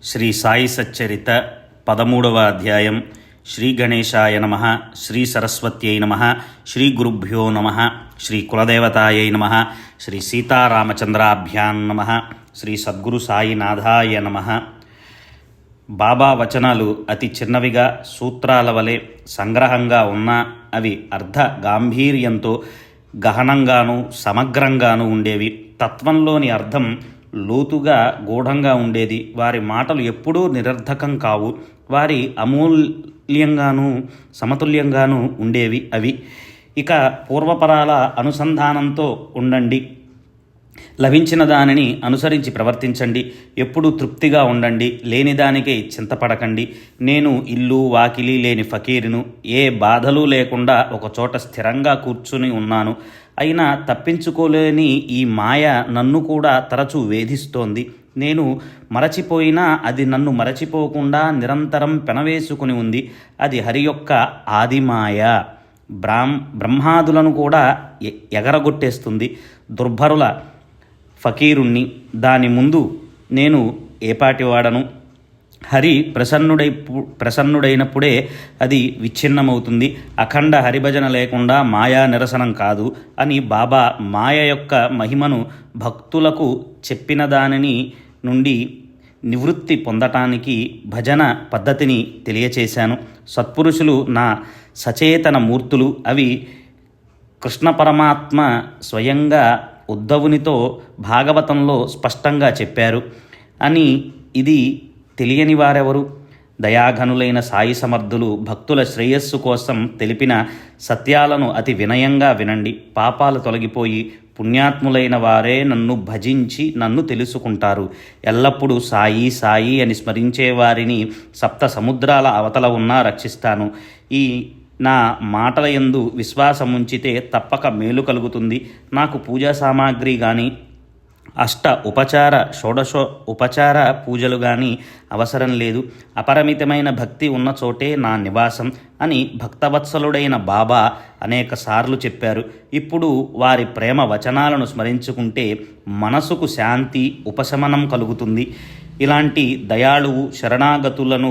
శ్రీ సాయి సచ్చరిత 13వ అధ్యాయం. శ్రీ గణేశాయ నమ, శ్రీ సరస్వత్యై నమ, శ్రీ గురుభ్యో నమ, శ్రీ కులదేవతాయై నమ, శ్రీ సీతారామచంద్రాభ్యాం నమ, శ్రీ సద్గురు సాయినాథాయ నమ. బాబా వచనాలు అతి చిన్నవిగా సూత్రాల వలె సంగ్రహంగా ఉన్నా అవి అర్ధ గాంభీర్యంతో గహనంగాను సమగ్రంగాను ఉండేవి. తత్వంలోని అర్థం లోతుగా గూఢంగా ఉండేది. వారి మాటలు ఎప్పుడూ నిరర్ధకం కావు. వారి అమూల్యంగాను సమతుల్యంగాను ఉండేవి అవి. ఇక పూర్వపరాల అనుసంధానంతో ఉండండి, లభించిన దానిని అనుసరించి ప్రవర్తించండి, ఎప్పుడూ తృప్తిగా ఉండండి, లేని దానికే చింతపడకండి. నేను ఇల్లు వాకిలి లేని ఫకీరును, ఏ బాధలు లేకుండా ఒకచోట స్థిరంగా కూర్చుని ఉన్నాను. అయినా తప్పించుకోలేని ఈ మాయ నన్ను కూడా తరచూ వేధిస్తోంది. నేను మరచిపోయినా అది నన్ను మరచిపోకుండా నిరంతరం పెనవేసుకుని ఉంది. అది హరి యొక్క ఆదిమాయ. బ్రహ్మాదులను కూడా ఎగరగొట్టేస్తుంది. దుర్భరుల ఫకీరుణ్ణి, దాని ముందు నేను ఏపాటివాడను. హరి ప్రసన్నుడైనప్పుడే అది విచ్ఛిన్నమవుతుంది. అఖండ హరిభజన లేకుండా మాయా నిరసనం కాదు అని బాబా మాయ యొక్క మహిమను భక్తులకు చెప్పిన దానిని నుండి నివృత్తి పొందటానికి భజన పద్ధతిని తెలియచేశాను. సత్పురుషులు నా సచేతన మూర్తులు. అవి కృష్ణ పరమాత్మ స్వయంగా ఉద్ధవునితో భాగవతంలో స్పష్టంగా చెప్పారు అని. ఇది తెలియని వారెవరు? దయాఘనులైన సాయి సమర్థులు భక్తుల శ్రేయస్సు కోసం తెలిపిన సత్యాలను అతి వినయంగా వినండి. పాపాలు తొలగిపోయి పుణ్యాత్ములైన వారే నన్ను భజించి నన్ను తెలుసుకుంటారు. ఎల్లప్పుడూ సాయి సాయి అని స్మరించే వారిని సప్త సముద్రాల అవతల ఉన్నా రక్షిస్తాను. ఈ నా మాటల యందు విశ్వాసం ఉంచితే తప్పక మేలు కలుగుతుంది. నాకు పూజా సామాగ్రి కానీ షోడశ ఉపచార పూజలు కానీ అవసరం లేదు. అపరిమితమైన భక్తి ఉన్న చోటే నా నివాసం అని భక్తవత్సలుడైన బాబా అనేక సార్లు చెప్పారు. ఇప్పుడు వారి ప్రేమ వచనాలను స్మరించుకుంటే మనసుకు శాంతి, ఉపశమనం కలుగుతుంది. ఇలాంటి దయాళువు శరణాగతులను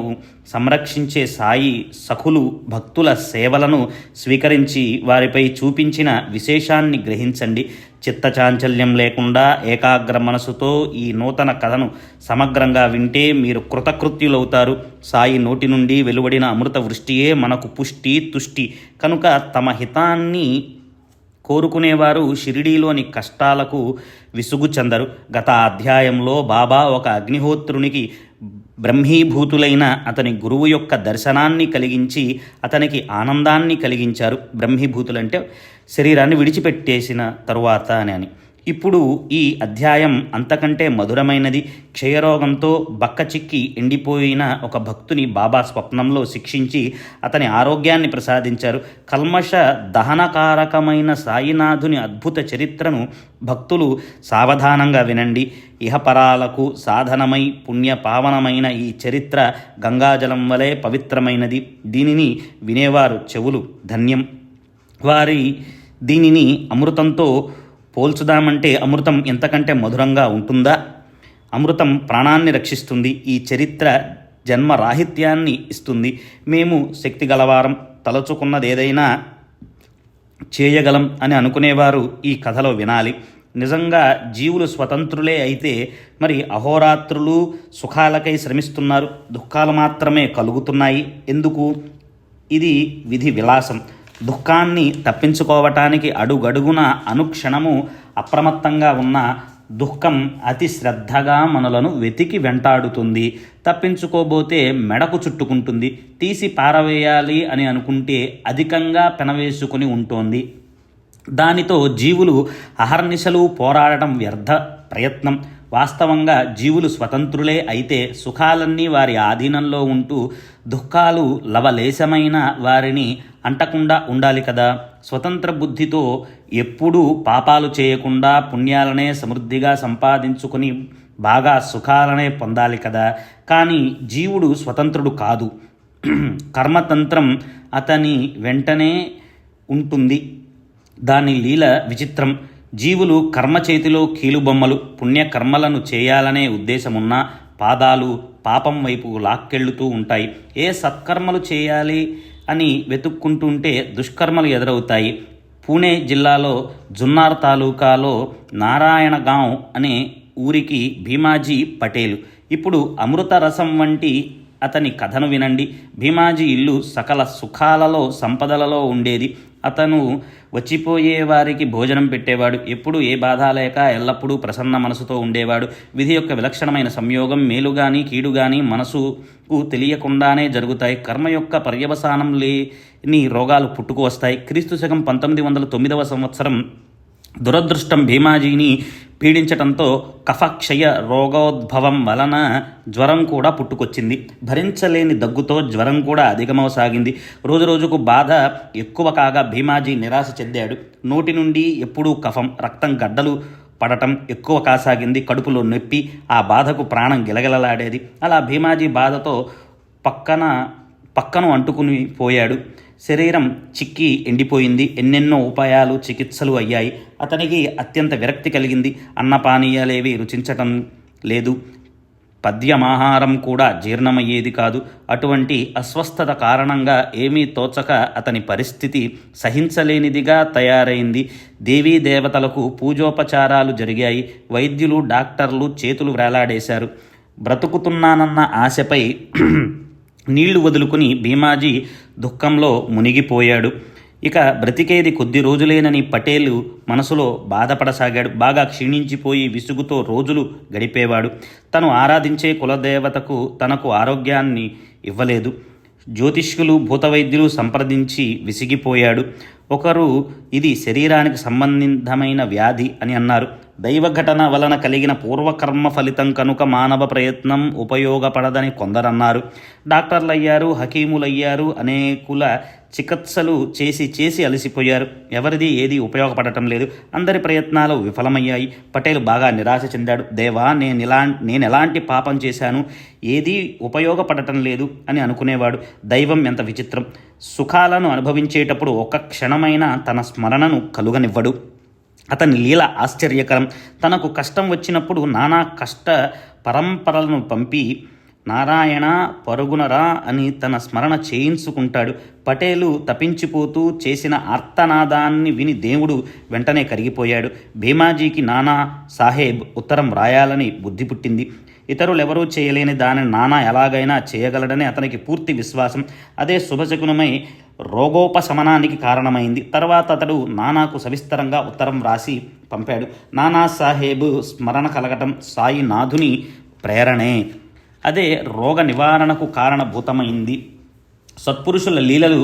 సంరక్షించే సాయి సఖులు భక్తుల సేవలను స్వీకరించి వారిపై చూపించిన విశేషాన్ని గ్రహించండి. చిత్తచాంచల్యం లేకుండా ఏకాగ్ర మనసుతో ఈ నూతన కథను సమగ్రంగా వింటే మీరు కృతకృత్యులవుతారు. సాయి నోటి నుండి వెలువడిన అమృత వృష్టియే మనకు పుష్టి తుష్టి కనుక తమ హితాన్ని కోరుకునేవారు షిరిడీలోని కష్టాలకు విసుగు చెందరు. గత అధ్యాయంలో బాబా ఒక అగ్నిహోత్రునికి బ్రహ్మీభూతులైన అతని గురువు యొక్క దర్శనాన్ని కలిగించి అతనికి ఆనందాన్ని కలిగించారు. బ్రహ్మీభూతులంటే శరీరాన్ని విడిచిపెట్టేసిన తరువాత అని. ఇప్పుడు ఈ అధ్యాయం అంతకంటే మధురమైనది. క్షయరోగంతో బక్కచిక్కి ఎండిపోయిన ఒక భక్తుని బాబా స్వప్నంలో శిక్షించి అతని ఆరోగ్యాన్ని ప్రసాదించారు. కల్మష దహనకారకమైన సాయినాథుని అద్భుత చరిత్రను భక్తులు సావధానంగా వినండి. ఇహపరాలకు సాధనమై పుణ్యపావనమైన ఈ చరిత్ర గంగాజలం వలె పవిత్రమైనది. దీనిని వినేవారు చెవులు ధన్యం. వారి దీనిని అమృతంతో పోల్చుదామంటే అమృతం ఎంతకంటే మధురంగా ఉంటుందా? అమృతం ప్రాణాన్ని రక్షిస్తుంది. ఈ చరిత్ర జన్మరాహిత్యాన్ని ఇస్తుంది. మేము శక్తి గలవారం, తలచుకున్నది ఏదైనా చేయగలం అని అనుకునేవారు ఈ కథలో వినాలి. నిజంగా జీవులు స్వతంత్రులే అయితే మరి అహోరాత్రులు సుఖాలకై శ్రమిస్తున్నారు, దుఃఖాలు మాత్రమే కలుగుతున్నాయి ఎందుకు? ఇది విధి విలాసం. దుఃఖాన్ని తప్పించుకోవటానికి అడుగడుగున అనుక్షణము అప్రమత్తంగా ఉన్న దుఃఖం అతి శ్రద్ధగా మనలను వెతికి వెంటాడుతుంది. తప్పించుకోబోతే మెడకు చుట్టుకుంటుంది. తీసి పారవేయాలి అని అనుకుంటే అధికంగా పెనవేసుకుని ఉంటోంది. దానితో జీవులు అహర్నిశలు పోరాడటం వ్యర్థ ప్రయత్నం. వాస్తవంగా జీవులు స్వతంత్రులే అయితే సుఖాలన్నీ వారి ఆధీనంలో ఉంటూ దుఃఖాలు లవలేశమైన వారిని అంటకుండా ఉండాలి కదా. స్వతంత్ర బుద్ధితో ఎప్పుడూ పాపాలు చేయకుండా పుణ్యాలనే సమృద్ధిగా సంపాదించుకొని బాగా సుఖాలనే పొందాలి కదా. కానీ జీవుడు స్వతంత్రుడు కాదు. కర్మతంత్రం అతని వెంటనే ఉంటుంది. దాని లీల విచిత్రం. జీవులు కర్మ చేతిలో కీలుబొమ్మలు. పుణ్యకర్మలను చేయాలనే ఉద్దేశమున్నా పాదాలు పాపం వైపు లాక్కెళ్తూ ఉంటాయి. ఏ సత్కర్మలు చేయాలి అని వెతుక్కుంటుంటే దుష్కర్మలు ఎదురవుతాయి. పూణే జిల్లాలో జున్నార్ తాలూకాలో నారాయణగాం అనే ఊరికి భీమాజీ పటేలు. ఇప్పుడు అమృత రసం వంటి అతని కథను వినండి. భీమాజీ ఇల్లు సకల సుఖాలలో సంపదలలో ఉండేది. అతను వచ్చిపోయే వారికి భోజనం పెట్టేవాడు. ఎప్పుడు ఏ బాధ లేక ఎల్లప్పుడూ ప్రసన్న మనసుతో ఉండేవాడు. విధి యొక్క విలక్షణమైన సంయోగం మేలు కానీ కీడు కానీ మనసుకు తెలియకుండానే జరుగుతాయి. కర్మ యొక్క పర్యవసానం లేని రోగాలు పుట్టుకు వస్తాయి. క్రీస్తు శకం 1909వ సంవత్సరం దురదృష్టం భీమాజీని పీడించటంతో కఫక్షయ రోగోద్భవం వలన జ్వరం కూడా పుట్టుకొచ్చింది. భరించలేని దగ్గుతో జ్వరం కూడా అధికమవసాగింది. రోజురోజుకు బాధ ఎక్కువ కాగా భీమాజీ నిరాశ చెందాడు. నోటి నుండి ఎప్పుడూ కఫం, రక్తం గడ్డలు పడటం ఎక్కువ కాసాగింది. కడుపులో నొప్పి, ఆ బాధకు ప్రాణం గిలగిలలాడేది. అలా భీమాజీ బాధతో పక్కను అంటుకుని పోయాడు. శరీరం చిక్కి ఎండిపోయింది. ఎన్నెన్నో ఉపాయాలు చికిత్సలు అయ్యాయి. అతనికి అత్యంత విరక్తి కలిగింది. అన్నపానీయాలేవి రుచించటం లేదు. పద్యమాహారం కూడా జీర్ణమయ్యేది కాదు. అటువంటి అస్వస్థత కారణంగా ఏమీ తోచక అతని పరిస్థితి సహించలేనిదిగా తయారైంది. దేవీ దేవతలకు పూజోపచారాలు జరిగాయి. వైద్యులు డాక్టర్లు చేతులు వేలాడేశారు. బ్రతుకుతున్నానన్న ఆశపై నీళ్లు వదులుకుని భీమాజీ దుఃఖంలో మునిగిపోయాడు. ఇక బ్రతికేది కొద్ది రోజులేనని పటేలు మనసులో బాధపడసాగాడు. బాగా క్షీణించిపోయి విసుగుతో రోజులు గడిపేవాడు. తను ఆరాధించే కులదేవతకు తనకు ఆరోగ్యాన్ని ఇవ్వలేదు. జ్యోతిష్కులు భూతవైద్యులు సంప్రదించి విసిగిపోయాడు. ఒకరు ఇది శరీరానికి సంబంధితమైన వ్యాధి అని అన్నారు. దైవఘటన వలన కలిగిన పూర్వకర్మ ఫలితం కనుక మానవ ప్రయత్నం ఉపయోగపడదని కొందరన్నారు. డాక్టర్లయ్యారు, హకీములయ్యారు, అనేకుల చికిత్సలు చేసి అలసిపోయారు. ఎవరిది ఏది ఉపయోగపడటం లేదు. అందరి ప్రయత్నాలు విఫలమయ్యాయి. పటేల్ బాగా నిరాశ చెందాడు. దేవా, నేను ఎలాంటి పాపం చేశాను, ఏదీ ఉపయోగపడటం లేదు అని అనుకునేవాడు. దైవం ఎంత విచిత్రం! సుఖాలను అనుభవించేటప్పుడు ఒక్క క్షణమైనా తన స్మరణను కలుగనివ్వడు. అతని లీల ఆశ్చర్యకరం. తనకు కష్టం వచ్చినప్పుడు నానా కష్ట పరంపరలను పంపి నారాయణ పరుగునరా అని తన స్మరణ చేయించుకుంటాడు. పటేలు తప్పించిపోతూ చేసిన ఆర్తనాదాన్ని విని దేవుడు వెంటనే కరిగిపోయాడు. భీమాజీకి నానా సాహెబ్ ఉత్తరం రాయాలని బుద్ధి పుట్టింది. ఇతరులెవరూ చేయలేని దానిని నానా ఎలాగైనా చేయగలడని అతనికి పూర్తి విశ్వాసం. అదే శుభశకునమై రోగోపశమనానికి కారణమైంది. తర్వాత అతడు నానాకు సవిస్తరంగా ఉత్తరం రాసి పంపాడు. నానా సాహెబ్ స్మరణ కలగటం సాయినాథుని ప్రేరణే. అదే రోగ నివారణకు కారణభూతమైంది. సత్పురుషుల లీలలు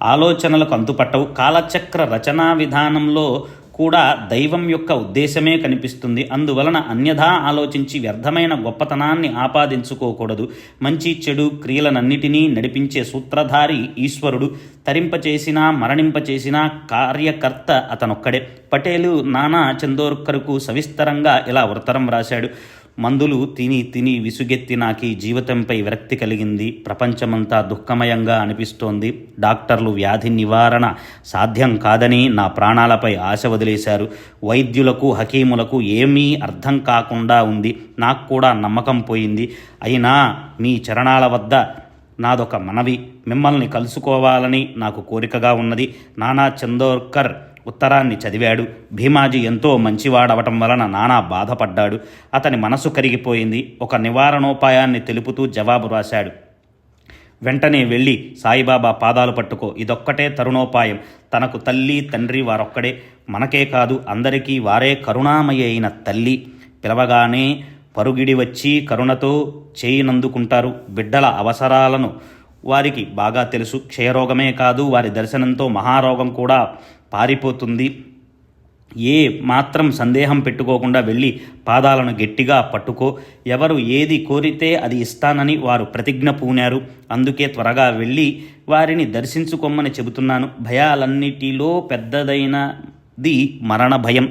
ఆలోచనలకు అంతుపట్టవు. కాలచక్ర రచనా విధానంలో కూడా దైవం యొక్క ఉద్దేశమే కనిపిస్తుంది. అందువలన అన్యథా ఆలోచించి వ్యర్థమైన గొప్పతనాన్ని ఆపాదించుకోకూడదు. మంచి చెడు క్రియలనన్నిటినీ నడిపించే సూత్రధారి ఈశ్వరుడు. తరింపచేసినా మరణింపచేసినా కార్యకర్త అతనొక్కడే. పటేలు నానా చందోర్కర్కు సవిస్తరంగా ఇలా ఉత్తరం రాశాడు. మందులు తిని విసుగెత్తి నాకు ఈ జీవితంపై విరక్తి కలిగింది. ప్రపంచమంతా దుఃఖమయంగా అనిపిస్తోంది. డాక్టర్లు వ్యాధి నివారణ సాధ్యం కాదని నా ప్రాణాలపై ఆశ వదిలేశారు. వైద్యులకు హకీములకు ఏమీ అర్థం కాకుండా ఉంది. నాకు కూడా నమ్మకం పోయింది. అయినా మీ చరణాల వద్ద నాదొక మనవి. మిమ్మల్ని కలుసుకోవాలని నాకు కోరికగా ఉన్నది. నానా చందోర్కర్ ఉత్తరాన్ని చదివాడు. భీమాజీ ఎంతో మంచివాడవటం వలన నానా బాధపడ్డాడు. అతని మనసు కరిగిపోయింది. ఒక నివారణోపాయాన్ని తెలుపుతూ జవాబు రాశాడు. వెంటనే వెళ్ళి సాయిబాబా పాదాలు పట్టుకో. ఇదొక్కటే తరుణోపాయం. తనకు తల్లి తండ్రి వారొక్కడే. మనకే కాదు అందరికీ వారే కరుణామయి అయిన తల్లి. పిలవగానే పరుగిడి వచ్చి కరుణతో చేయినందుకుంటారు. బిడ్డల అవసరాలను వారికి బాగా తెలుసు. క్షయరోగమే కాదు, వారి దర్శనంతో మహారోగం కూడా పారిపోతుంది. ఏ మాత్రం సందేహం పెట్టుకోకుండా వెళ్ళి పాదాలను గట్టిగా పట్టుకో. ఎవరు ఏది కోరితే అది ఇస్తానని వారు ప్రతిజ్ఞ పూనారు. అందుకే త్వరగా వెళ్ళి వారిని దర్శించుకోమని చెబుతున్నాను. భయాలన్నిటిలో పెద్దదైనది మరణ భయం.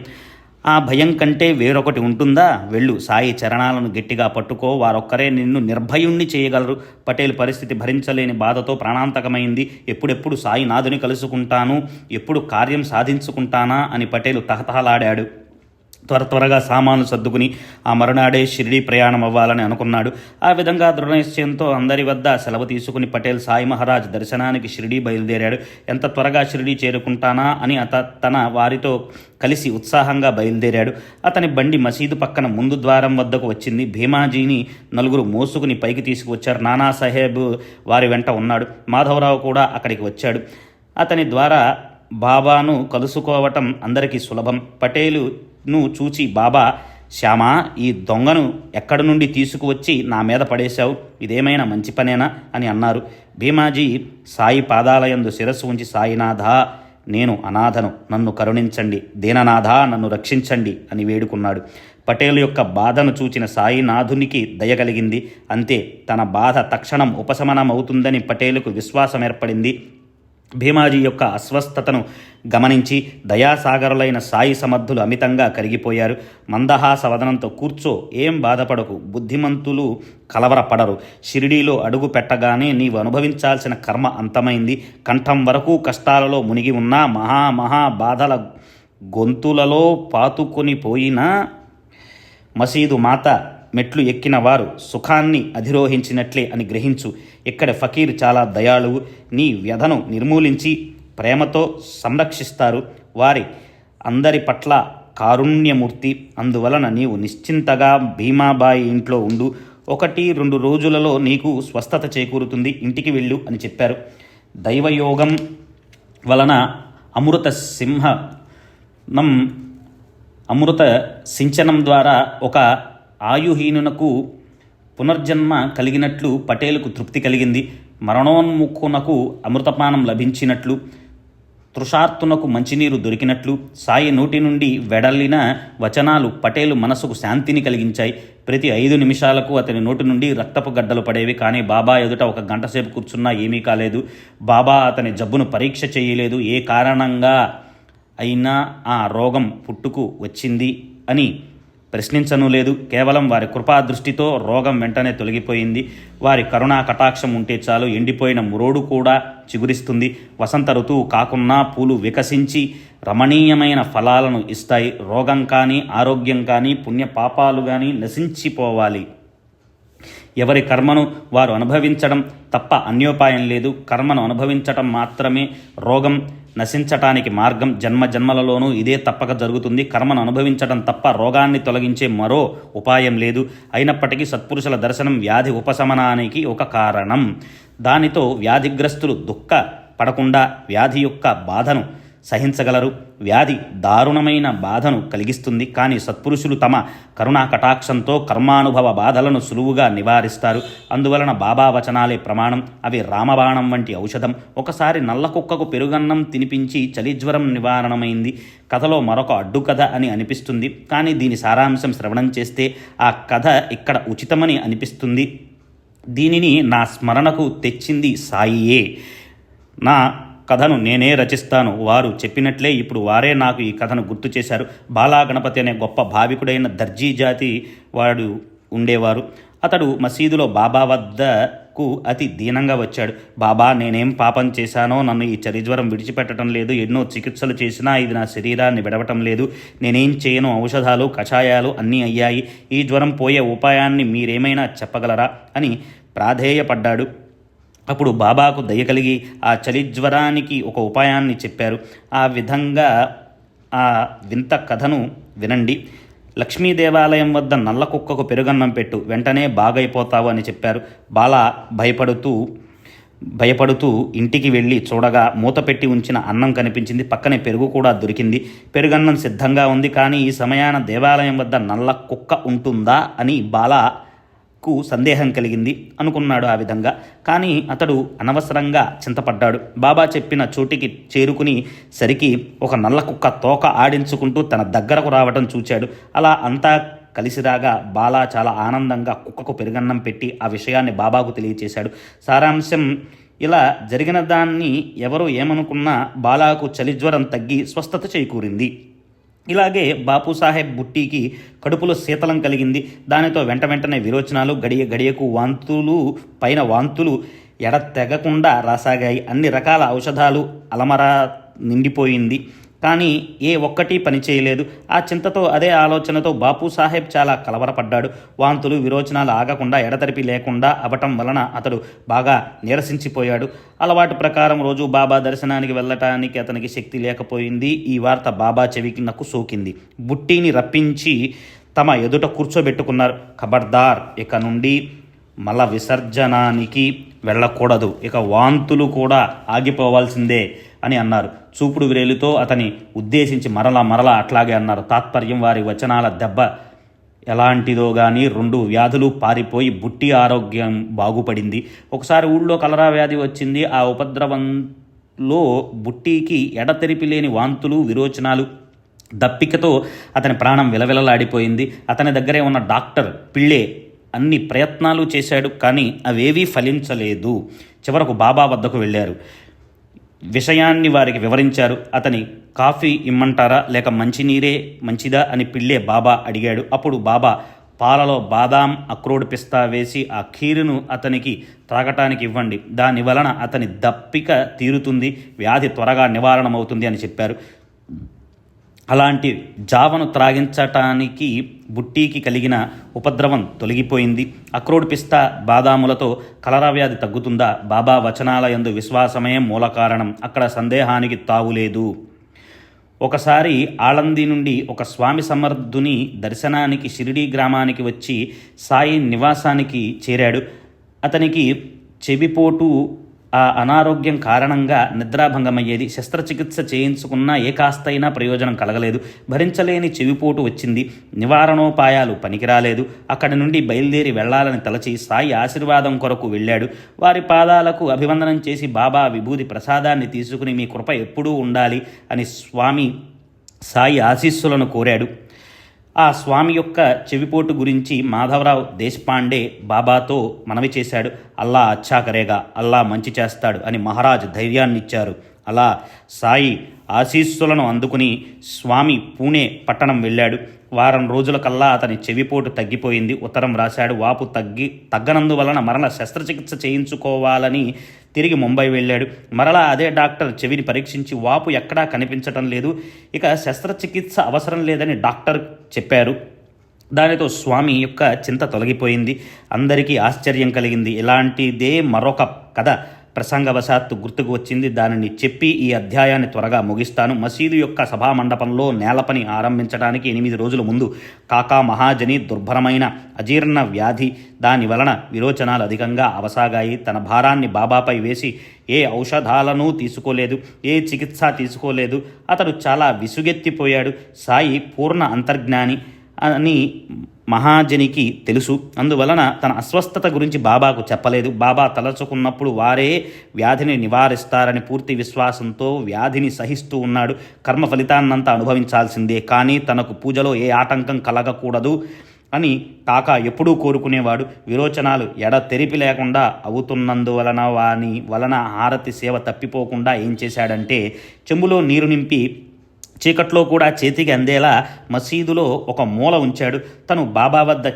ఆ భయం కంటే వేరొకటి ఉంటుందా? వెళ్ళు, సాయి చరణాలను గట్టిగా పట్టుకో. వారొక్కరే నిన్ను నిర్భయుణ్ణి చేయగలరు. పటేల్ పరిస్థితి భరించలేని బాధతో ప్రాణాంతకమైంది. ఎప్పుడెప్పుడు సాయినాథుని కలుసుకుంటాను, ఎప్పుడు కార్యం సాధించుకుంటానా అని పటేలు తహతహలాడాడు. త్వరగా సామాను సర్దుకుని ఆ మరునాడే షిరిడీ ప్రయాణం అవ్వాలని అనుకున్నాడు. ఆ విధంగా దృఢనిశ్చయంతో అందరి వద్ద సెలవు తీసుకుని పటేల్ సాయి మహారాజ్ దర్శనానికి షిరిడీ బయలుదేరాడు. ఎంత త్వరగా షిరిడీ చేరుకుంటానా అని తన వారితో కలిసి ఉత్సాహంగా బయలుదేరాడు. అతని బండి మసీదు పక్కన ముందు ద్వారం వద్దకు వచ్చింది. భీమాజీని నలుగురు మోసుకుని పైకి తీసుకువచ్చారు. నానాసాహెబ్ వారి వెంట ఉన్నాడు. మాధవరావు కూడా అక్కడికి వచ్చాడు. అతని ద్వారా బాబాను కలుసుకోవటం అందరికీ సులభం. పటేలును చూచి, బాబా, శ్యామా, ఈ దొంగను ఎక్కడి నుండి తీసుకువచ్చి నా మీద పడేశావు, ఇదేమైనా మంచి పనేనా అని అన్నారు. భీమాజీ సాయి పాదాలయందు శిరస్సు ఉంచి, సాయినాథా, నేను అనాథను, నన్ను కరుణించండి, దీననాథా, నన్ను రక్షించండి అని వేడుకున్నాడు. పటేల్ యొక్క బాధను చూచిన సాయినాథునికి దయ కలిగింది. అంతే, తన బాధ తక్షణం ఉపశమనం అవుతుందని పటేలుకు విశ్వాసం ఏర్పడింది. భీమాజీ యొక్క అస్వస్థతను గమనించి దయాసాగరులైన సాయి సమర్థులు అమితంగా కరిగిపోయారు. మందహాస వదనంతో, కూర్చో, ఏం బాధపడకు, బుద్ధిమంతులు కలవరపడరు. షిరిడీలో అడుగు పెట్టగానే నీవు అనుభవించాల్సిన కర్మ అంతమైంది. కంఠం వరకు కష్టాలలో మునిగి ఉన్న మహా బాధల గొంతులలో పాతుకొని పోయిన మసీదు మాత మెట్లు ఎక్కిన వారు సుఖాన్ని అధిరోహించినట్లే అని గ్రహించు. ఇక్కడ ఫకీర్ చాలా దయాళువు, నీ వ్యధను నిర్మూలించి ప్రేమతో సంరక్షిస్తారు. వారి అందరి పట్ల కారుణ్యమూర్తి. అందువలన నీవు నిశ్చింతగా భీమాబాయి ఇంట్లో ఉండు. 1-2 రోజులలో నీకు స్వస్థత చేకూరుతుంది. ఇంటికి వెళ్ళు అని చెప్పారు. దైవయోగం వలన అమృత సించనం ద్వారా ఒక ఆయుహీనునకు పునర్జన్మ కలిగినట్లు పటేలుకు తృప్తి కలిగింది. మరణోన్ముఖునకు అమృతపానం లభించినట్లు, తృషార్తునకు మంచినీరు దొరికినట్లు సాయి నోటి నుండి వెడలిన వచనాలు పటేలు మనసుకు శాంతిని కలిగించాయి. ప్రతి 5 నిమిషాలకు అతని నోటి నుండి రక్తపు గడ్డలు పడేవి. కానీ బాబా ఎదుట 1 గంట సేపు కూర్చున్నా ఏమీ కాలేదు. బాబా అతని జబ్బును పరీక్ష చేయలేదు. ఏ కారణంగా అయినా ఆ రోగం పుట్టుకు వచ్చింది అని ప్రశ్నించను లేదు. కేవలం వారి కృపాదృష్టితో రోగం వెంటనే తొలగిపోయింది. వారి కరుణా కటాక్షం ఉంటే చాలు, ఎండిపోయిన మురోడు కూడా చిగురిస్తుంది. వసంత ఋతువు కాకున్నా పూలు వికసించి రమణీయమైన ఫలాలను ఇస్తాయి. రోగం కానీ, ఆరోగ్యం కానీ, పుణ్య పాపాలు కానీ నశించిపోవాలి. ఎవరి కర్మను వారు అనుభవించడం తప్ప అన్యోపాయం లేదు. కర్మను అనుభవించటం మాత్రమే రోగం నశించటానికి మార్గం. జన్మలలోనూ ఇదే తప్పక జరుగుతుంది. కర్మను అనుభవించడం తప్ప రోగాన్ని తొలగించే మరో ఉపాయం లేదు. అయినప్పటికీ సత్పురుషుల దర్శనం వ్యాధి ఉపశమనానికి ఒక కారణం. దానితో వ్యాధిగ్రస్తులు దుఃఖ పడకుండా వ్యాధి యొక్క బాధను సహించగలరు. వ్యాధి దారుణమైన బాధను కలిగిస్తుంది. కానీ సత్పురుషులు తమ కరుణా కటాక్షంతో కర్మానుభవ బాధలను సులువుగా నివారిస్తారు. అందువలన బాబా వచనాలే ప్రమాణం. అవి రామబాణం వంటి ఔషధం. ఒకసారి నల్ల కుక్కకు పెరుగన్నం తినిపించి చలిజ్వరం నివారణమైంది. కథలో మరొక అడ్డుకథ అని అనిపిస్తుంది. కానీ దీని సారాంశం శ్రవణం చేస్తే ఆ కథ ఇక్కడ ఉచితమని అనిపిస్తుంది. దీనిని నా స్మరణకు తెచ్చింది సాయియే. నా కథను నేనే రచిస్తాను. వారు చెప్పినట్లే ఇప్పుడు వారే నాకు ఈ కథను గుర్తు చేశారు. బాలా గణపతి అనే గొప్ప భావికుడైన దర్జీ జాతి వాడు ఉండేవారు. అతడు మసీదులో బాబా వద్దకు అతి దీనంగా వచ్చాడు. బాబా, నేనేం పాపం చేశానో నన్ను ఈ చలిజ్వరం విడిచిపెట్టడం లేదు. ఎన్నో చికిత్సలు చేసినా ఇది నా శరీరాన్ని విడవటం లేదు. నేనేం చేయను? ఔషధాలు, కషాయాలు అన్నీ అయ్యాయి. ఈ జ్వరం పోయే ఉపాయాన్ని మీరేమైనా చెప్పగలరా అని ప్రాధేయపడ్డాడు. అప్పుడు బాబాకు దయ కలిగి ఆ చలిజ్వరానికి ఒక ఉపాయాన్ని చెప్పారు. ఆ విధంగా ఆ వింత కథను వినండి. లక్ష్మీ దేవాలయం వద్ద నల్ల కుక్కకు పెరుగన్నం పెట్టు, వెంటనే బాగైపోతావు అని చెప్పారు. బాలా భయపడుతూ ఇంటికి వెళ్ళి చూడగా మూత పెట్టి ఉంచిన అన్నం కనిపించింది. పక్కనే పెరుగు కూడా దొరికింది. పెరుగన్నం సిద్ధంగా ఉంది. కానీ ఈ సమయాన దేవాలయం వద్ద నల్ల కుక్క ఉంటుందా అని బాలాకు సందేహం కలిగింది. అనుకున్నాడు ఆ విధంగా. కానీ అతడు అనవసరంగా చింతపడ్డాడు. బాబా చెప్పిన చోటికి చేరుకుని సరికి ఒక నల్ల కుక్క తోక ఆడించుకుంటూ తన దగ్గరకు రావటం చూచాడు. అలా అంతా కలిసిరాగా బాలా చాలా ఆనందంగా కుక్కకు పెరుగన్నం పెట్టి ఆ విషయాన్ని బాబాకు తెలియచేశాడు. సారాంశం, ఇలా జరిగిన దాన్ని ఎవరు ఏమనుకున్నా బాలాకు చలిజ్వరం తగ్గి స్వస్థత చేకూరింది. ఇలాగే బాపుసాహెబ్ బుట్టీకి కడుపులో శీతలం కలిగింది. దానితో వెంటనే విరోచనాలు, గడియకు వాంతులు పైన వాంతులు ఎడతెగకుండా రాసాగాయి. అన్ని రకాల ఔషధాలు అలమరా నిండిపోయింది. కానీ ఏ ఒక్కటి పని చేయలేదు. ఆ చింతతో, అదే ఆలోచనతో బాపు సాహెబ్ చాలా కలవరపడ్డాడు. వాంతులు విరోచనాలు ఆగకుండా, ఎడతెరిపి లేకుండా అవ్వటం వలన అతడు బాగా నీరసించిపోయాడు. అలవాటు ప్రకారం రోజు బాబా దర్శనానికి వెళ్ళటానికి అతనికి శక్తి లేకపోయింది. ఈ వార్త బాబా చెవికి నక్కు సోకింది. బుట్టీని రప్పించి తమ ఎదుట కూర్చోబెట్టుకున్నారు. ఖబర్దార్, ఇక నుండి మల విసర్జనానికి వెళ్ళకూడదు, ఇక వాంతులు కూడా ఆగిపోవాల్సిందే అని అన్నారు. చూపుడు వ్రేలితో అతని ఉద్దేశించి మరలా అట్లాగే అన్నారు. తాత్పర్యం, వారి వచనాల దెబ్బ ఎలాంటిదో కానీ 2 వ్యాధులు పారిపోయి బుట్టి ఆరోగ్యం బాగుపడింది. ఒకసారి ఊళ్ళో కలరా వ్యాధి వచ్చింది. ఆ ఉపద్రవంలో బుట్టీకి ఎడతెరిపి లేని వాంతులు, విరోచనాలు, దప్పికతో అతని ప్రాణం విలవిలలాడిపోయింది. అతని దగ్గరే ఉన్న డాక్టర్ పిళ్ళే అన్ని ప్రయత్నాలు చేశాడు, కానీ అవేవీ ఫలించలేదు. చివరకు బాబా వద్దకు వెళ్ళారు. విషయాన్ని వారికి వివరించారు. అతని కాఫీ ఇమ్మంటారా లేక మంచినీరే మంచిదా అని పిళ్ళే బాబా అడిగాడు. అప్పుడు బాబా పాలలో బాదాం, అక్రోడ్, పిస్తా వేసి ఆ ఖీరును అతనికి త్రాగటానికి ఇవ్వండి, దాని వలన అతని దప్పిక తీరుతుంది, వ్యాధి త్వరగా నివారణమవుతుంది అని చెప్పారు. అలాంటి జావను త్రాగించటానికి బుట్టీకి కలిగిన ఉపద్రవం తొలగిపోయింది. అక్రోడ్, పిస్తా, బాదాములతో కలరా వ్యాధి తగ్గుతుందా? బాబా వచనాల యందు విశ్వాసమే మూల కారణం. అక్కడ సందేహానికి తావులేదు. ఒకసారి ఆళంది నుండి ఒక స్వామి సమర్థుని దర్శనానికి షిరిడీ గ్రామానికి వచ్చి సాయి నివాసానికి చేరాడు. అతనికి చెవిపోటు, ఆ అనారోగ్యం కారణంగా నిద్రాభంగమయ్యేది. శస్త్రచికిత్స చేయించుకున్నా ఏ కాస్తైనా ప్రయోజనం కలగలేదు. భరించలేని చెవిపోటు వచ్చింది. నివారణోపాయాలు పనికిరాలేదు. అక్కడి నుండి బయలుదేరి వెళ్లాలని తలచి సాయి ఆశీర్వాదం కొరకు వెళ్ళాడు. వారి పాదాలకు అభివందనం చేసి బాబా విభూది ప్రసాదాన్ని తీసుకుని మీ కృప ఎప్పుడూ ఉండాలి అని స్వామి సాయి ఆశీస్సులను కోరాడు. ఆ స్వామి యొక్క చెవిపోటు గురించి మాధవరావు దేశపాండే బాబాతో మనవి చేశాడు. అల్లా అచ్చా కరేగా, అల్లా మంచి చేస్తాడు అని మహారాజ్ ధైర్యాన్నిచ్చారు. అలా సాయి ఆశీస్సులను అందుకుని స్వామి పూణే పట్టణం వెళ్ళాడు. వారం రోజులకల్లా అతని చెవిపోటు తగ్గిపోయింది. ఉత్తరం రాశాడు. వాపు తగ్గనందువలన మరల శస్త్రచికిత్స చేయించుకోవాలని తిరిగి ముంబై వెళ్ళాడు. మరలా అదే డాక్టర్ చెవిని పరీక్షించి వాపు ఎక్కడా కనిపించటం లేదు, ఇక శస్త్రచికిత్స అవసరం లేదని డాక్టర్ చెప్పారు. దానితో స్వామి యొక్క చింత తొలగిపోయింది. అందరికీ ఆశ్చర్యం కలిగింది. ఇలాంటిదే మరొక కథ ప్రసంగవశాత్తు గుర్తుకు వచ్చింది. దానిని చెప్పి ఈ అధ్యాయాన్ని త్వరగా ముగిస్తాను. మసీదు యొక్క సభామండపంలో నేల పని ఆరంభించడానికి 8 రోజుల ముందు కాకా మహాజని దుర్భరమైన అజీర్ణ వ్యాధి, దాని వలన విరోచనాలు అధికంగా అవసాగాయి. తన భారాన్ని బాబాపై వేసి ఏ ఔషధాలను తీసుకోలేదు, ఏ చికిత్స తీసుకోలేదు. అతడు చాలా విసుగెత్తిపోయాడు. సాయి పూర్ణ అంతర్జ్ఞాని అని మహాజనికి తెలుసు. అందువలన తన అస్వస్థత గురించి బాబాకు చెప్పలేదు. బాబా తలచుకున్నప్పుడు వారే వ్యాధిని నివారిస్తారని పూర్తి విశ్వాసంతో వ్యాధిని సహిస్తూ ఉన్నాడు. కర్మ ఫలితాన్నంతా అనుభవించాల్సిందే, కానీ తనకు పూజలో ఏ ఆటంకం కలగకూడదు అని కాకా ఎప్పుడూ కోరుకునేవాడు. విరోచనాలు ఎడతెరిపి లేకుండా అవుతున్నందువలన వాని వలన హారతి సేవ తప్పిపోకుండా ఏం చేశాడంటే, చెంబులో నీరు నింపి చీకట్లో కూడా చేతికి అందేలా మసీదులో ఒక మూల ఉంచాడు. తను బాబా వద్ద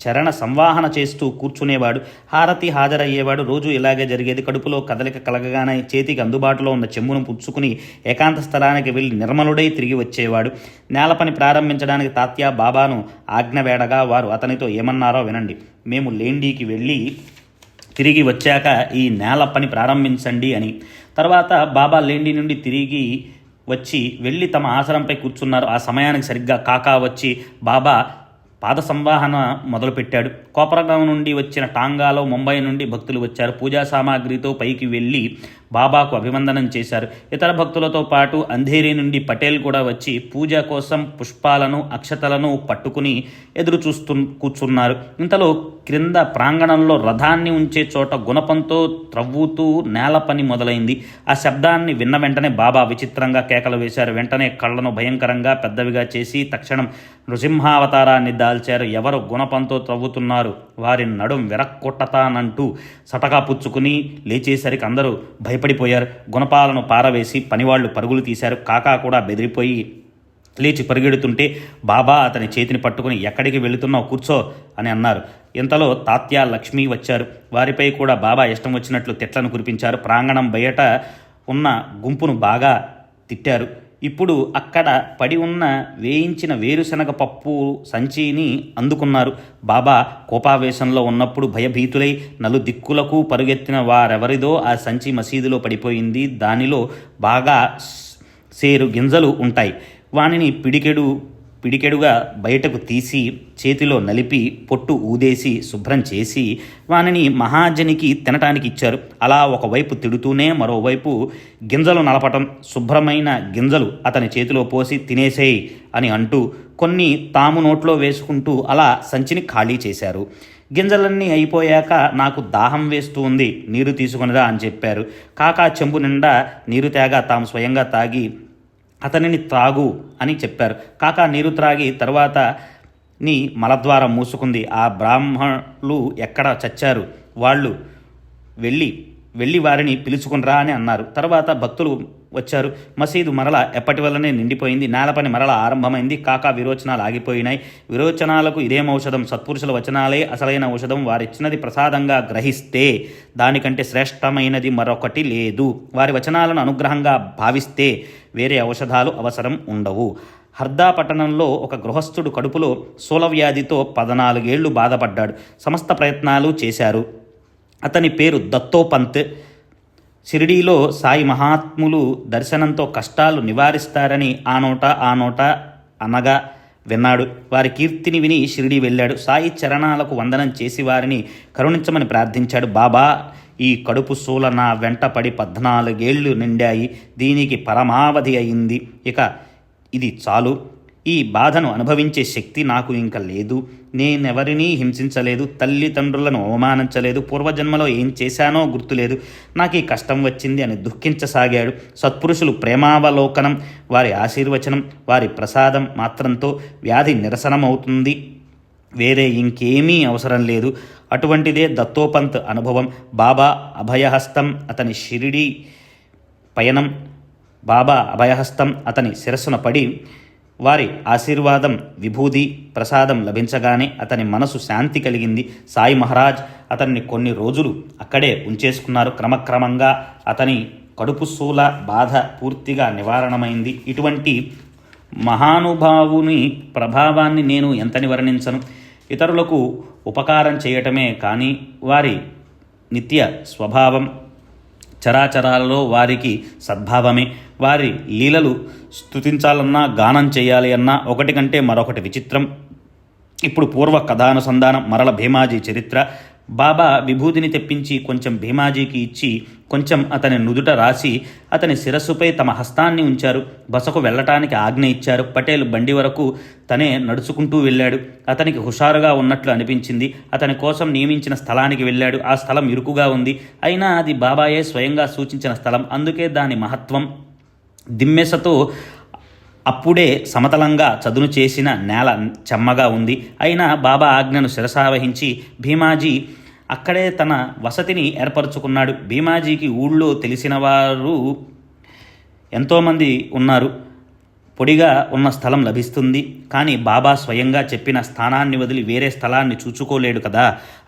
చరణ సంవాహన చేస్తూ కూర్చునేవాడు. హారతి హాజరయ్యేవాడు. రోజు ఇలాగే జరిగేది. కడుపులో కదలిక కలగగానే చేతికి అందుబాటులో ఉన్న చెంబును పుచ్చుకుని ఏకాంత స్థలానికి వెళ్ళి నిర్మలుడై తిరిగి వచ్చేవాడు. నేల పని ప్రారంభించడానికి తాత్యా బాబాను ఆజ్ఞ వేడగా వారు అతనితో ఏమన్నారో వినండి. మేము లేండీకి వెళ్ళి తిరిగి వచ్చాక ఈ నేల పని ప్రారంభించండి అని. తర్వాత బాబా లేండి నుండి తిరిగి వచ్చి వెళ్ళి తమ ఆసనంపై కూర్చున్నారు. ఆ సమయానికి సరిగ్గా కాకా వచ్చి బాబా పాద సంవాహన మొదలుపెట్టాడు. కోపరగాం నుండి వచ్చిన టాంగాలో ముంబై నుండి భక్తులు వచ్చారు. పూజా సామాగ్రితో పైకి వెళ్ళి బాబాకు అభివందనం చేశారు. ఇతర భక్తులతో పాటు అంధేరి నుండి పటేల్ కూడా వచ్చి పూజ కోసం పుష్పాలను, అక్షతలను పట్టుకుని ఎదురు చూస్తూ కూర్చున్నారు. ఇంతలో క్రింద ప్రాంగణంలో రథాన్ని ఉంచే చోట గుణపంతో త్రవ్వుతూ నేల పని మొదలైంది. ఆ శబ్దాన్ని విన్న వెంటనే బాబా విచిత్రంగా కేకలు వేశారు. వెంటనే కళ్ళను భయంకరంగా పెద్దవిగా చేసి తక్షణం నృసింహావతారాన్ని దాల్చారు. ఎవరు గుణపంతో త్రవ్వుతున్నారు, వారి నడుం విరక్కొట్టతానంటూ సటకా పుచ్చుకుని లేచేసరికి అందరూ భయపడిపోయారు. గుణపాలను పారవేసి పనివాళ్లు పరుగులు తీశారు. కాకా కూడా బెదిరిపోయి లేచి పరిగెడుతుంటే బాబా అతని చేతిని పట్టుకుని ఎక్కడికి వెళుతున్నావు, కూర్చో అని అన్నారు. ఇంతలో తాత్యా, లక్ష్మి వచ్చారు. వారిపై కూడా బాబా ఇష్టం వచ్చినట్లు తిట్లను కురిపించారు. ప్రాంగణం బయట ఉన్న గుంపును బాగా తిట్టారు. ఇప్పుడు అక్కడ పడి ఉన్న వేయించిన వేరుశనగ పప్పు సంచిని అందుకున్నారు. బాబా కోపావేశంలో ఉన్నప్పుడు భయభీతులై నలుదిక్కులకు పరుగెత్తిన వారెవరిదో ఆ సంచి మసీదులో పడిపోయింది. దానిలో బాగా సేరు గింజలు ఉంటాయి. వానిని పిడికెడుగా బయటకు తీసి చేతిలో నలిపి పొట్టు ఊదేసి శుభ్రం చేసి వానిని మహాజనికి తినటానికి ఇచ్చారు. అలా ఒకవైపు తిడుతూనే మరోవైపు గింజలు నలపటం. శుభ్రమైన గింజలు అతని చేతిలో పోసి తినేసేయి అని అంటూ కొన్ని తాము నోట్లో వేసుకుంటూ అలా సంచిని ఖాళీ చేశారు. గింజలన్నీ అయిపోయాక నాకు దాహం వేస్తూ ఉంది, నీరు తీసుకొనిరా అని చెప్పారు. కాకా చెంబు నిండా నీరు తేగా తాము స్వయంగా తాగి అతనిని త్రాగు అని చెప్పారు. కాకా నీరు త్రాగి తర్వాత నీ మలద్వారం మూసుకుంది. ఆ బ్రాహ్మణులు ఎక్కడ చచ్చారు, వాళ్ళు వెళ్ళి వారిని పిలుచుకునిరా అని అన్నారు. తర్వాత భక్తులు వచ్చారు. మసీదు మరల ఎప్పటి వల్లనే నిండిపోయింది. నేలపని మరల ఆరంభమైంది. కాకా విరోచనాలు ఆగిపోయినాయి. విరోచనాలకు ఇదేం ఔషధం? సత్పురుషుల వచనాలే అసలైన ఔషధం. వారిచ్చినది ప్రసాదంగా గ్రహిస్తే దానికంటే శ్రేష్టమైనది మరొకటి లేదు. వారి వచనాలను అనుగ్రహంగా భావిస్తే వేరే ఔషధాలు అవసరం ఉండవు. హర్దా పట్టణంలో ఒక గృహస్థుడు కడుపులో శూలవ్యాధితో 14 ఏళ్లు బాధపడ్డాడు. సమస్త ప్రయత్నాలు చేశారు. అతని పేరు దత్తోపంత్. షిరిడీలో సాయి మహాత్ములు దర్శనంతో కష్టాలు నివారిస్తారని ఆ నోట అనగా విన్నాడు. వారి కీర్తిని విని షిరిడీ వెళ్ళాడు. సాయి చరణాలకు వందనం చేసి వారిని కరుణించమని ప్రార్థించాడు. బాబా, ఈ కడుపు శూల నా వెంట పడి 14 ఏళ్లు నిండాయి. దీనికి పరమావధి అయింది. ఇక ఇది చాలు. ఈ బాధను అనుభవించే శక్తి నాకు ఇంకా లేదు. నేనెవరినీ హింసించలేదు, తల్లిదండ్రులను అవమానించలేదు, పూర్వజన్మలో ఏం చేశానో గుర్తులేదు. నాకు ఈ కష్టం వచ్చింది అని దుఃఖించసాగాడు. సత్పురుషులు ప్రేమావలోకనం, వారి ఆశీర్వచనం, వారి ప్రసాదం మాత్రంతో వ్యాధి నిరసనమవుతుంది. వేరే ఇంకేమీ అవసరం లేదు. అటువంటిదే దత్తోపంత్ అనుభవం. బాబా అభయహస్తం అతని షిరిడీ పయనం. బాబా అభయహస్తం అతని శిరస్సున పడి వారి ఆశీర్వాదం, విభూది, ప్రసాదం లభించగానే అతని మనసు శాంతి కలిగింది. సాయి మహారాజ్ అతన్ని కొన్ని రోజులు అక్కడే ఉంచేసుకున్నారు. క్రమక్రమంగా అతని కడుపు శూల బాధ పూర్తిగా నివారణమైంది. ఇటువంటి మహానుభావుని ప్రభావాన్ని నేను ఎంతని వర్ణించను. ఇతరులకు ఉపకారం చేయటమే కానీ వారి నిత్య స్వభావం, చరాచరాలలో వారికి సద్భావమే. వారి లీలలు స్తుతించాలన్నా గానం చేయాలి అన్నా ఒకటి కంటే మరొకటి విచిత్రం. ఇప్పుడు పూర్వ కథానుసంధానం, మరల భీమాజీ చరిత్ర. బాబా విభూతిని తెప్పించి కొంచెం భీమాజీకి ఇచ్చి కొంచెం అతని నుదుట రాసి అతని శిరస్సుపై తమ హస్తాన్ని ఉంచారు. బసకు వెళ్ళటానికి ఆజ్ఞ ఇచ్చారు. పటేల్ బండి వరకు తనే నడుచుకుంటూ వెళ్ళాడు. అతనికి హుషారుగా ఉన్నట్లు అనిపించింది. అతని కోసం నియమించిన స్థలానికి వెళ్ళాడు. ఆ స్థలం ఇరుకుగా ఉంది. అయినా అది బాబాయే స్వయంగా సూచించిన స్థలం. అందుకే దాని మహత్వం. దిమ్మెసతో అప్పుడే సమతలంగా చదును చేసిన నేల చెమ్మగా ఉంది. అయినా బాబా ఆజ్ఞను శిరసావహించి భీమాజీ అక్కడే తన వసతిని ఏర్పరచుకున్నాడు. భీమాజీకి ఊళ్ళో తెలిసినవారు ఎంతోమంది ఉన్నారు. పొడిగా ఉన్న స్థలం లభిస్తుంది. కానీ బాబా స్వయంగా చెప్పిన స్థానాన్ని వదిలి వేరే స్థలాన్ని చూచుకోలేడు కదా.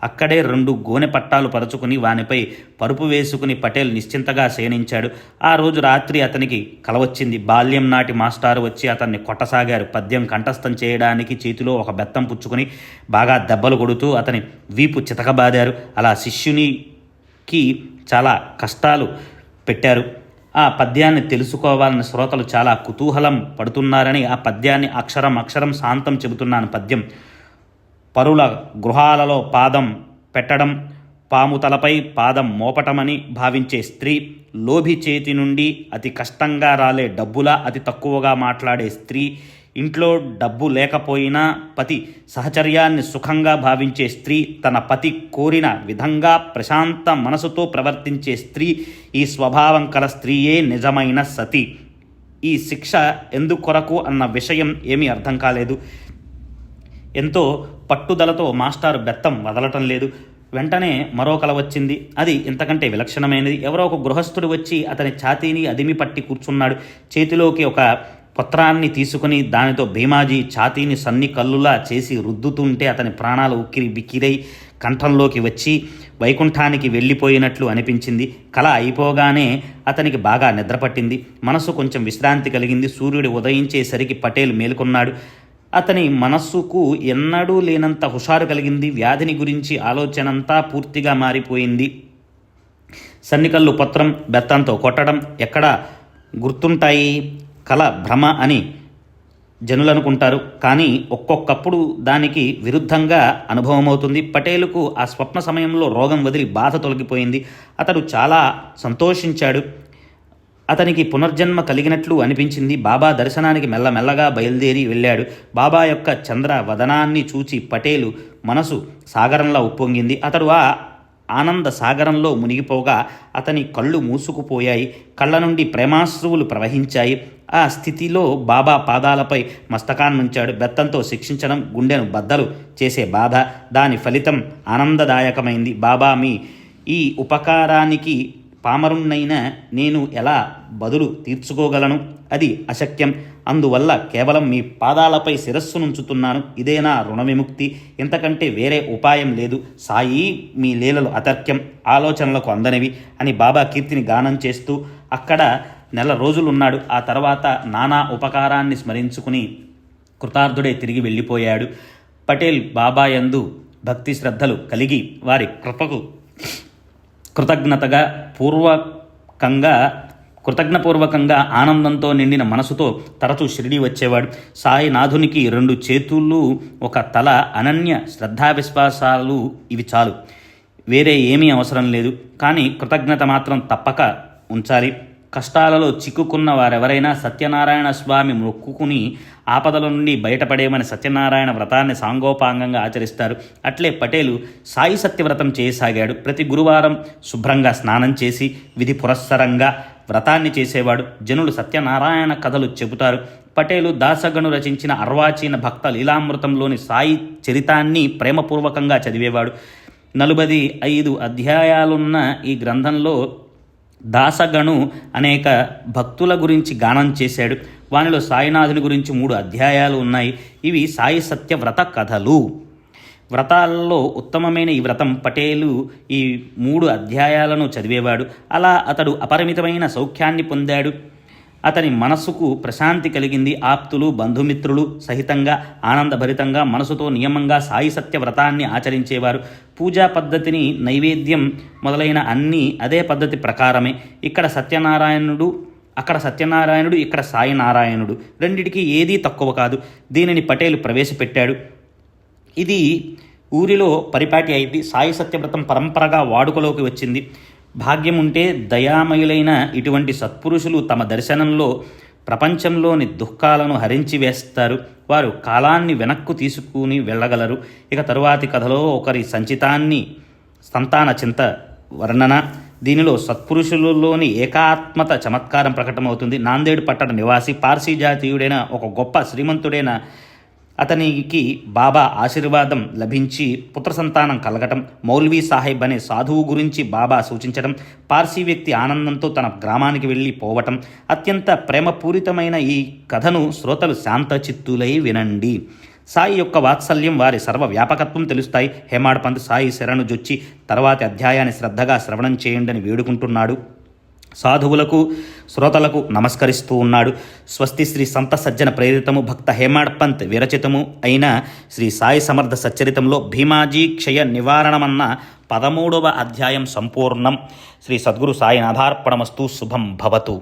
అక్కడే 2 గోనె పట్టాలు పరుచుకుని వానిపై పరుపు వేసుకుని పటేల్ నిశ్చింతగా శయనించాడు. ఆ రోజు రాత్రి అతనికి కలవచ్చింది. బాల్యం నాటి మాస్టారు వచ్చి అతన్ని కొట్టసాగారు. పద్యం కంఠస్థం చేయడానికి చేతిలో ఒక బెత్తం పుచ్చుకొని బాగా దెబ్బలు కొడుతూ అతని వీపు చితకబాదారు. అలా శిష్యునికి చాలా కష్టాలు పెట్టారు. ఆ పద్యాన్ని తెలుసుకోవాలని శ్రోతలు చాలా కుతూహలం పడుతున్నారని ఆ పద్యాన్ని అక్షరం శాంతం చెబుతున్నాను. పద్యం: పరుల గృహాలలో పాదం పెట్టడం, పాము తలపై పాదం మోపటమని భావించే స్త్రీ, లోభి చేతి నుండి అతి కష్టంగా రాలే డబ్బులా అతి తక్కువగా మాట్లాడే స్త్రీ, ఇంట్లో డబ్బు లేకపోయినా పతి సహచర్యాన్ని సుఖంగా భావించే స్త్రీ, తన పతి కోరిన విధంగా ప్రశాంత మనసుతో ప్రవర్తించే స్త్రీ, ఈ స్వభావం కల స్త్రీయే నిజమైన సతి. ఈ శిక్ష ఎందుకొరకు అన్న విషయం ఏమీ అర్థం కాలేదు. ఎంతో పట్టుదలతో మాస్టారు బెత్తం వదలటం లేదు. వెంటనే మరో కల వచ్చింది. అది ఇంతకంటే విలక్షణమైనది. ఎవరో ఒక గృహస్థుడు వచ్చి అతని ఛాతీని అదిమి పట్టి కూర్చున్నాడు. చేతిలోకి ఒక పత్రాన్ని తీసుకుని దానితో భీమాజీ ఛాతీని సన్ని కల్లులా చేసి రుద్దుతుంటే అతని ప్రాణాలు ఉక్కిరి బిక్కిరై కంఠంలోకి వచ్చి వైకుంఠానికి వెళ్ళిపోయినట్లు అనిపించింది. కళ అయిపోగానే అతనికి బాగా నిద్రపట్టింది. మనసు కొంచెం విశ్రాంతి కలిగింది. సూర్యుడు ఉదయించేసరికి పటేల్ మేలుకొన్నాడు. అతని మనస్సుకు ఎన్నడూ లేనంత హుషారు కలిగింది. వ్యాధిని గురించి ఆలోచనంతా పూర్తిగా మారిపోయింది. సన్నికల్లు పత్రం బెత్తంతో కొట్టడం ఎక్కడ గుర్తుంటాయి? కళ, భ్రమ అని జనులనుకుంటారు. కానీ ఒక్కొక్కప్పుడు దానికి విరుద్ధంగా అనుభవమవుతుంది. పటేలుకు ఆ స్వప్న సమయంలో రోగం వదిలి బాధ తొలగిపోయింది. అతడు చాలా సంతోషించాడు. అతనికి పునర్జన్మ కలిగినట్లు అనిపించింది. బాబా దర్శనానికి మెల్లమెల్లగా బయలుదేరి వెళ్ళాడు. బాబా యొక్క చంద్ర వదనాన్ని చూచి పటేలు మనసు సాగరంలా ఉప్పొంగింది. అతడు ఆ ఆనంద సాగరంలో మునిగిపోగా అతని కళ్ళు మూసుకుపోయాయి. కళ్ళ నుండి ప్రేమాశ్రువులు ప్రవహించాయి. ఆ స్థితిలో బాబా పాదాలపై మస్తకాన్నుంచాడు. బెత్తంతో శిక్షించడం గుండెను బద్దలు చేసే బాధ. దాని ఫలితం ఆనందదాయకమైంది. బాబా, మీ ఈ ఉపకారానికి పామరుణ్ణైన నేను ఎలా బదులు తీర్చుకోగలను? అది అశక్యం. అందువల్ల కేవలం మీ పాదాలపై శిరస్సునుంచుతున్నాను. ఇదే నా రుణ విముక్తి. ఇంతకంటే వేరే ఉపాయం లేదు. సాయి, మీ లీలలు అతర్క్యం, ఆలోచనలకు అందనివి అని బాబా కీర్తిని గానం చేస్తూ అక్కడ నెల రోజులున్నాడు. ఆ తర్వాత నానా ఉపకారాన్ని స్మరించుకుని కృతార్థుడే తిరిగి వెళ్ళిపోయాడు. పటేల్ బాబా యందు భక్తి శ్రద్ధలు కలిగి వారి కృపకు కృతజ్ఞపూర్వకంగా ఆనందంతో నిండిన మనసుతో తరచూ షిరిడి వచ్చేవాడు. సాయినాథునికి 2 చేతులు, ఒక తల, అనన్య శ్రద్ధావిశ్వాసాలు ఇవి చాలు. వేరే ఏమీ అవసరం లేదు. కానీ కృతజ్ఞత మాత్రం తప్పక ఉంచాలి. కష్టాలలో చిక్కుకున్న వారెవరైనా సత్యనారాయణ స్వామి మొక్కుకుని ఆపదల నుండి బయటపడేమని సత్యనారాయణ వ్రతాన్ని సాంగోపాంగంగా ఆచరిస్తారు. అట్లే పటేలు సాయి సత్యవ్రతం చేయసాగాడు. ప్రతి గురువారం శుభ్రంగా స్నానం చేసి విధి పురస్సరంగా వ్రతాన్ని చేసేవాడు. జనులు సత్యనారాయణ కథలు చెబుతారు. పటేలు దాసగను రచించిన అర్వాచీన భక్త లీలామృతంలోని సాయి చరితాన్ని ప్రేమపూర్వకంగా చదివేవాడు. 45 అధ్యాయాలున్న ఈ గ్రంథంలో దాసగను అనేక భక్తుల గురించి గానం చేశాడు. వానిలో సాయినాథుని గురించి 3 అధ్యాయాలు ఉన్నాయి. ఇవి సాయి సత్య వ్రత కథలు. వ్రతాలలో ఉత్తమమైన ఈ వ్రతం పటేలు ఈ 3 అధ్యాయాలను చదివేవాడు. అలా అతడు అపరిమితమైన సౌఖ్యాన్ని పొందాడు. అతని మనస్సుకు ప్రశాంతి కలిగింది. ఆప్తులు, బంధుమిత్రులు సహితంగా ఆనందభరితంగా మనసుతో నియమంగా సాయి సత్య వ్రతాన్ని ఆచరించేవారు. పూజా పద్ధతిని, నైవేద్యం మొదలైన అన్నీ అదే పద్ధతి ప్రకారమే. ఇక్కడ సత్యనారాయణుడు, ఇక్కడ సాయినారాయణుడు, రెండిటికి ఏదీ తక్కువ కాదు. దీనిని పటేలు ప్రవేశపెట్టాడు. ఇది ఊరిలో పరిపాటి అయింది. సాయి సత్యవ్రతం పరంపరగా వాడుకలోకి వచ్చింది. భాగ్యం ఉంటే దయామయులైన ఇటువంటి సత్పురుషులు తమ దర్శనంలో ప్రపంచంలోని దుఃఖాలను హరించి వేస్తారు. వారు కాలాన్ని వెనక్కు తీసుకుని వెళ్ళగలరు. ఇక తరువాతి కథలో ఒకరి సంతాన చింత వర్ణన. దీనిలో సత్పురుషులలోని ఏకాత్మత చమత్కారం ప్రకటమవుతుంది. నాందేడు పట్టణ నివాసి పార్సీ జాతీయుడైన ఒక గొప్ప శ్రీమంతుడైన అతనికి బాబా ఆశీర్వాదం లభించి పుత్ర సంతానం కలగటం, మౌల్వీ సాహెబ్ అనే సాధువు గురించి బాబా సూచించడం, పార్సీ వ్యక్తి ఆనందంతో తన గ్రామానికి వెళ్ళి పోవటం. అత్యంత ప్రేమపూరితమైన ఈ కథను శ్రోతలు శాంతచిత్తులై వినండి. సాయి యొక్క వాత్సల్యం, వారి సర్వ వ్యాపకత్వం తెలుస్తాయి. హేమాడ్ పంత్ సాయి శరణు జొచ్చి తర్వాతి అధ్యాయాన్ని శ్రద్ధగా శ్రవణం చేయండి అని వేడుకుంటున్నాడు. సాధువులకు, శ్రోతలకు నమస్కరిస్తూ ఉన్నాడు. స్వస్తి శ్రీ సంత సజ్జన ప్రేరితము భక్త హేమాడ్ పంత్ విరచితము అయిన శ్రీ సాయి సమర్థ సచ్చరితంలో భీమాజీ క్షయ నివారణమన్న 13వ అధ్యాయం సంపూర్ణం. శ్రీ సద్గురు సాయినాథార్పణమస్తు. శుభం భవతు.